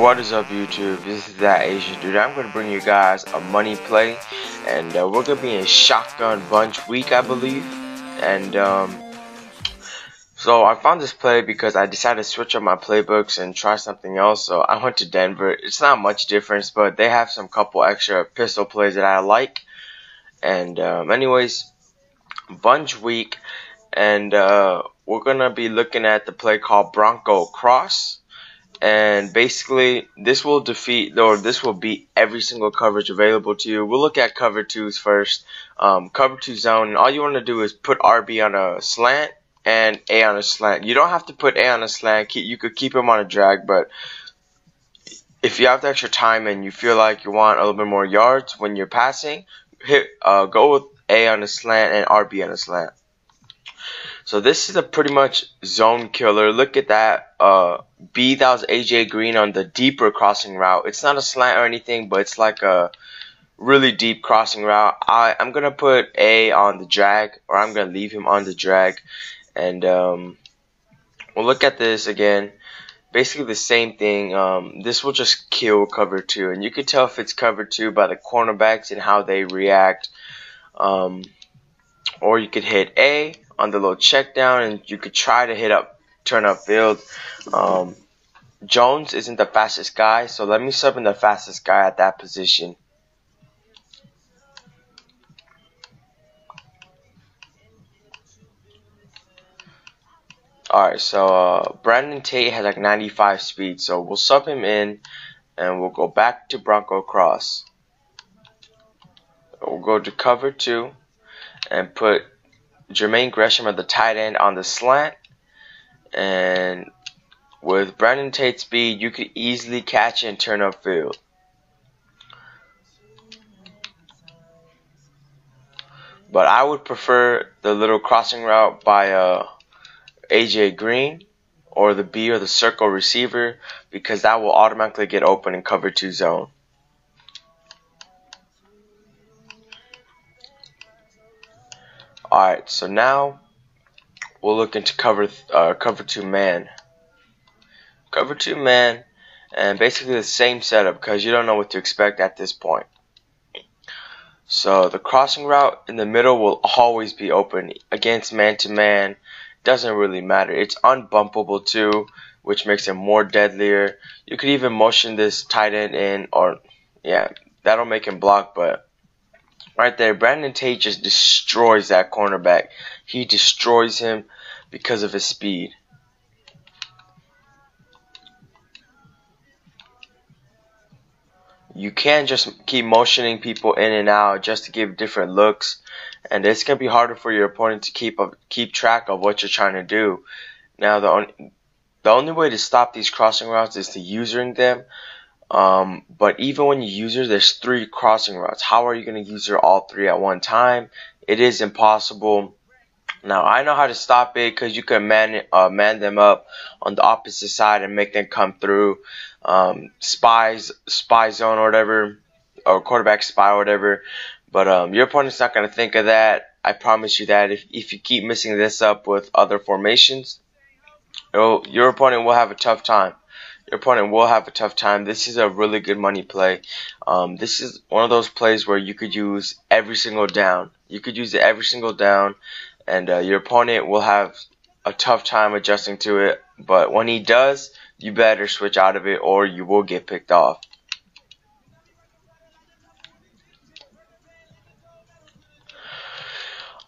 What is up, YouTube? This is that Asian dude. I'm going to bring you guys a money play, and we're going to be in shotgun bunch week, I believe. And so I found this play because I decided to switch up my playbooks and try something else. So I went to Denver. It's not much difference, but they have some couple extra pistol plays that I like. And anyways, bunch week, and we're going to be looking at the play called Bronco Cross. And basically, this will beat every single coverage available to you. We'll look at cover 2s first. Cover 2 zone, and all you want to do is put RB on a slant and A on a slant. You don't have to put A on a slant. You could keep him on a drag, but if you have the extra time and you feel like you want a little bit more yards when you're passing, go with A on a slant and RB on a slant. So this is a pretty much zone killer. Look at that. B, that was AJ Green on the deeper crossing route. It's not a slant or anything, but it's like a really deep crossing route. I'm going to put A on the drag, or I'm going to leave him on the drag. And we'll look at this again. Basically the same thing. This will just kill cover 2. And you can tell if it's cover 2 by the cornerbacks and how they react. Or you could hit A on the little check down, and you could try to turn up field. Jones isn't the fastest guy, so let me sub in the fastest guy at that position. Alright, so Brandon Tate has like 95 speed, so we'll sub him in, and we'll go back to Bronco Cross. We'll go to cover 2 and put Jermaine Gresham at the tight end on the slant. And with Brandon Tate's speed, you could easily catch it and turn upfield. But I would prefer the little crossing route by AJ Green, or the B or the circle receiver, because that will automatically get open in cover 2 zone. Alright, so now we'll look into cover 2 man. Cover 2 man, and basically the same setup because you don't know what to expect at this point. So the crossing route in the middle will always be open. Against man to man, doesn't really matter. It's unbumpable too, which makes it more deadlier. You could even motion this tight end in, or yeah, that'll make him block, but right there, Brandon Tate just destroys that cornerback. He destroys him because of his speed. You can't just keep motioning people in and out just to give different looks, and it's gonna be harder for your opponent to keep track of what you're trying to do. Now, the only way to stop these crossing routes is to usering them. But even when you user, there's 3 crossing routes. How are you going to user all 3 at one time? It is impossible. Now, I know how to stop it because you can man them up on the opposite side and make them come through. Spy zone or whatever, or quarterback spy or whatever. But your opponent's not going to think of that. I promise you that. If you keep messing this up with other formations, your opponent will have a tough time. This is a really good money play. This is one of those plays where you could use every single down. You could use it every single down, and your opponent will have a tough time adjusting to it. But when he does, you better switch out of it or you will get picked off.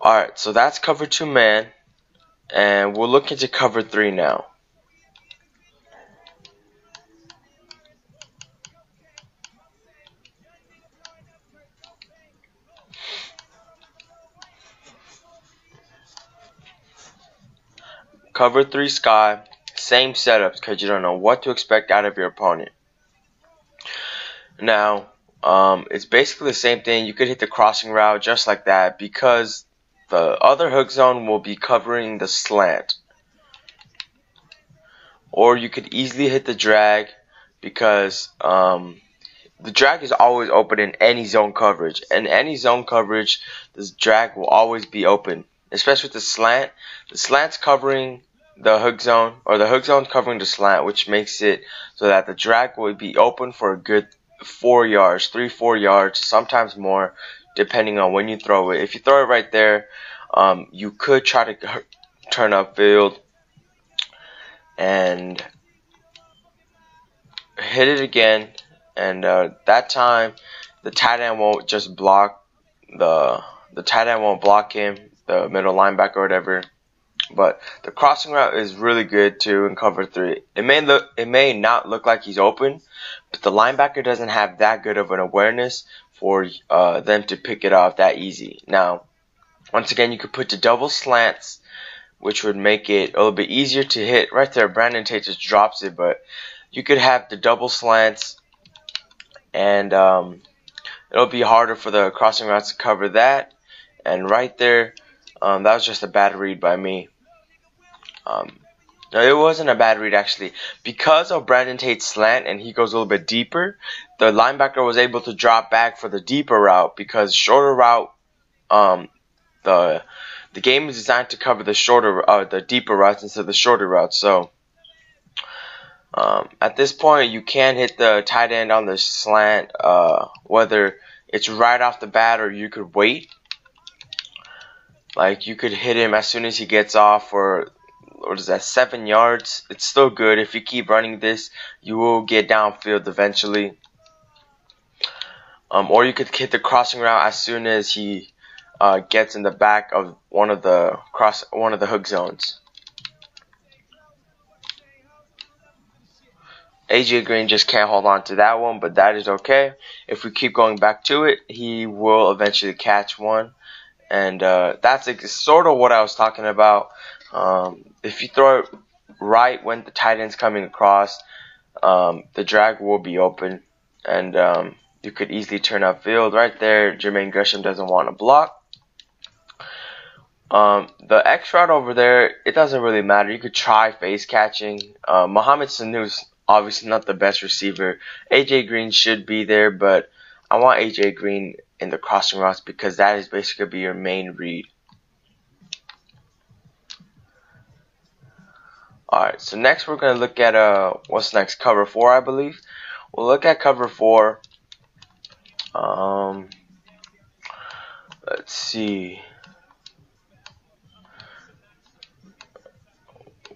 Alright, so that's cover 2 man, and we'll look into cover 3 now. Cover 3 sky, same setup because you don't know what to expect out of your opponent. Now, it's basically the same thing. You could hit the crossing route just like that because the other hook zone will be covering the slant. Or you could easily hit the drag because the drag is always open in any zone coverage. In any zone coverage, this drag will always be open. Especially with the slant. The slant's covering the hook zone, or the hook zone covering the slant, which makes it so that the drag would be open for a good 4 yards, 3-4 yards, sometimes more, depending on when you throw it. If you throw it right there, you could try to turn upfield and hit it again, and that time the tight end won't just block the tight end won't block him, the middle linebacker or whatever. But the crossing route is really good too in cover 3. It may not look like he's open, but the linebacker doesn't have that good of an awareness for them to pick it off that easy. Now, once again, you could put the double slants, which would make it a little bit easier to hit. Right there, Brandon Tate just drops it, but you could have the double slants, and it'll be harder for the crossing routes to cover that. And right there, that was just a bad read by me. No, it wasn't a bad read actually. Because of Brandon Tate's slant and he goes a little bit deeper, the linebacker was able to drop back for the deeper route, because shorter route, the game is designed to cover the deeper routes instead of the shorter routes. So at this point, you can hit the tight end on the slant, whether it's right off the bat or you could wait. Like, you could hit him as soon as he gets off for, what is that, 7 yards. It's still good. If you keep running this, you will get downfield eventually. Or you could hit the crossing route as soon as he gets in the back of one of the hook zones. AJ Green just can't hold on to that one, but that is okay. If we keep going back to it, he will eventually catch one. And that's sort of what I was talking about. If you throw it right when the tight end's coming across, the drag will be open, and you could easily turn upfield. Right there, Jermaine Gresham doesn't want to block. The X route over there, it doesn't really matter. You could try face catching. Mohamed Sanu's obviously not the best receiver. AJ Green should be there, but I want AJ Green in the crossing routes because that is basically going to be your main read. Alright, so next we're going to look at what's next? Cover 4, I believe. We'll look at cover 4. Let's see.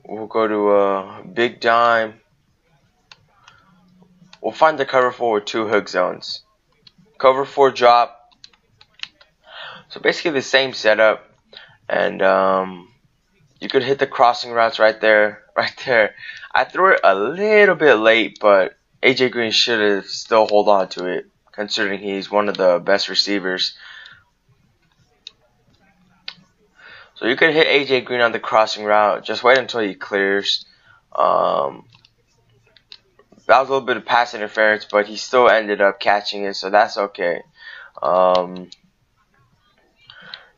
We'll go to big dime. We'll find the cover 4 with 2 hook zones. Cover 4 drop. So basically the same setup, and you could hit the crossing routes right there. I threw it a little bit late, but AJ Green should have still hold on to it, considering he's one of the best receivers. So you could hit AJ Green on the crossing route. Just wait until he clears. That was a little bit of pass interference, but he still ended up catching it, so that's okay.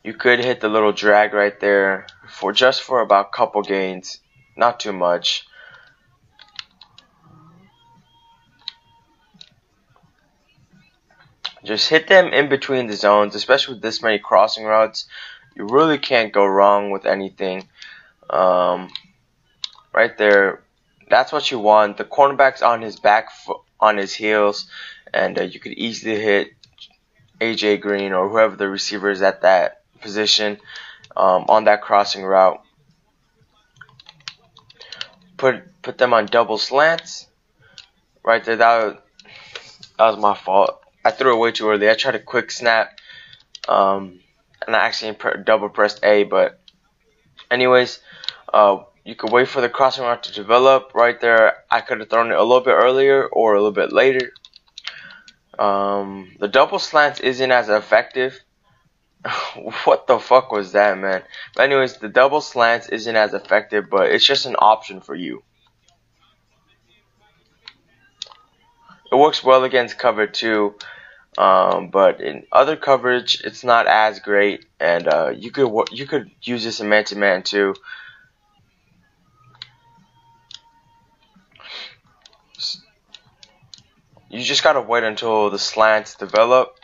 You could hit the little drag right there for about a couple gains, not too much. Just hit them in between the zones, especially with this many crossing routes. You really can't go wrong with anything. Right there, that's what you want. The cornerback's on his back foot, on his heels, and you could easily hit AJ Green or whoever the receiver is at that position on that crossing route. Put them on double slants. Right there, that was my fault. I threw it way too early. I tried a quick snap, and I actually double pressed A. But anyways, you could wait for the crossing route to develop. Right there, I could have thrown it a little bit earlier or a little bit later. The double slants isn't as effective. What the fuck was that, man? But anyways, the double slants isn't as effective, but it's just an option for you. It works well against cover 2, but in other coverage, it's not as great. And you could use this in man-to-man too. You just gotta wait until the slants develop.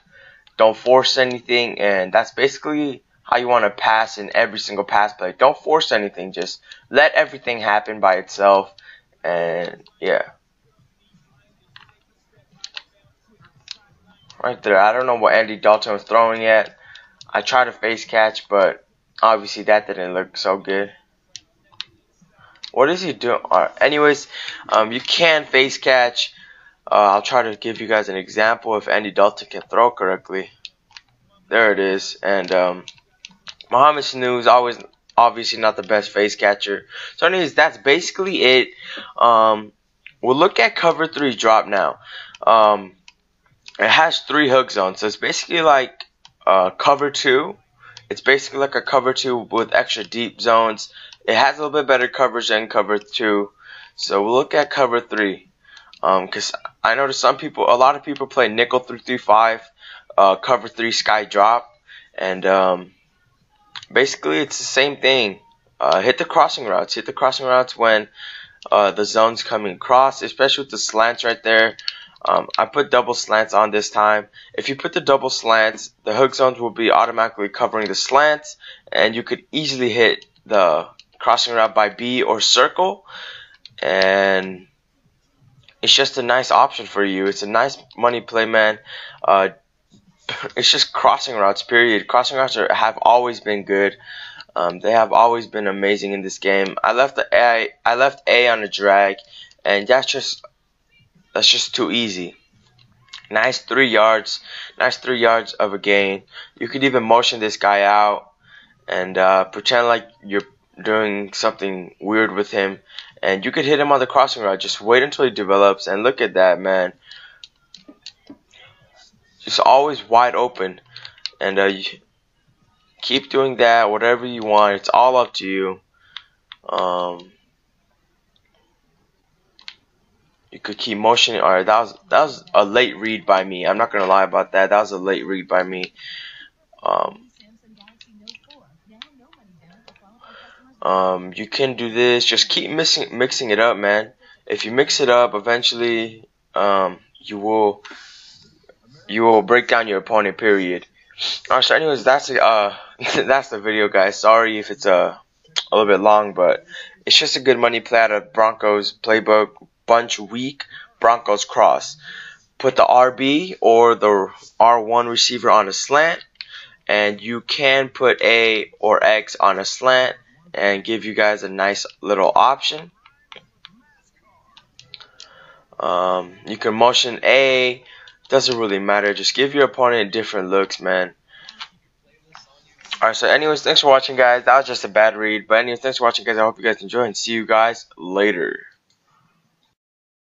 Don't force anything, and that's basically how you want to pass in every single pass play. Don't force anything. Just let everything happen by itself. And yeah, right there. I don't know what Andy Dalton was throwing at. I tried to face catch, but obviously that didn't look so good. What is he doing? Anyways, you can face catch. I'll try to give you guys an example if Andy Dalton can throw correctly. There it is. And Mohamed Sanu is always obviously not the best face catcher. So anyways, that's basically it. We'll look at cover 3 drop now. It has 3 hook zones, so it's basically like cover 2. It's basically like a cover 2 with extra deep zones. It has a little bit better coverage than cover 2. So we'll look at cover 3. Because I noticed a lot of people play nickel 3-5, cover 3 sky drop, and basically it's the same thing. Hit the crossing routes. Hit the crossing routes when the zone's coming across, especially with the slants right there. I put double slants on this time. If you put the double slants, the hook zones will be automatically covering the slants, and you could easily hit the crossing route by B or circle, and it's just a nice option for you. It's a nice money play, man. It's just crossing routes, period. Crossing routes have always been good. They have always been amazing in this game. I left A on a drag, and that's just too easy. Nice 3 yards. Nice 3 yards of a gain. You could even motion this guy out and pretend like you're doing something weird with him, and you could hit him on the crossing route. Just wait until he develops, and look at that, man. Just always wide open, and you keep doing that, whatever you want. It's all up to you. You could keep motioning. Alright, that was a late read by me. I'm not gonna lie about that. That was a late read by me. You can do this. Just keep mixing it up, man. If you mix it up, eventually, you will break down your opponent. Period. Alright, so anyways, that's the video, guys. Sorry if it's a little bit long, but it's just a good money play out of Broncos playbook. Bunch weak Broncos cross. Put the RB or the R1 receiver on a slant, and you can put A or X on a slant and give you guys a nice little option. You can motion A. Doesn't really matter. Just give your opponent different looks, man. Alright, so anyways, thanks for watching, guys. That was just a bad read. But anyways, thanks for watching, guys. I hope you guys enjoy, and see you guys later.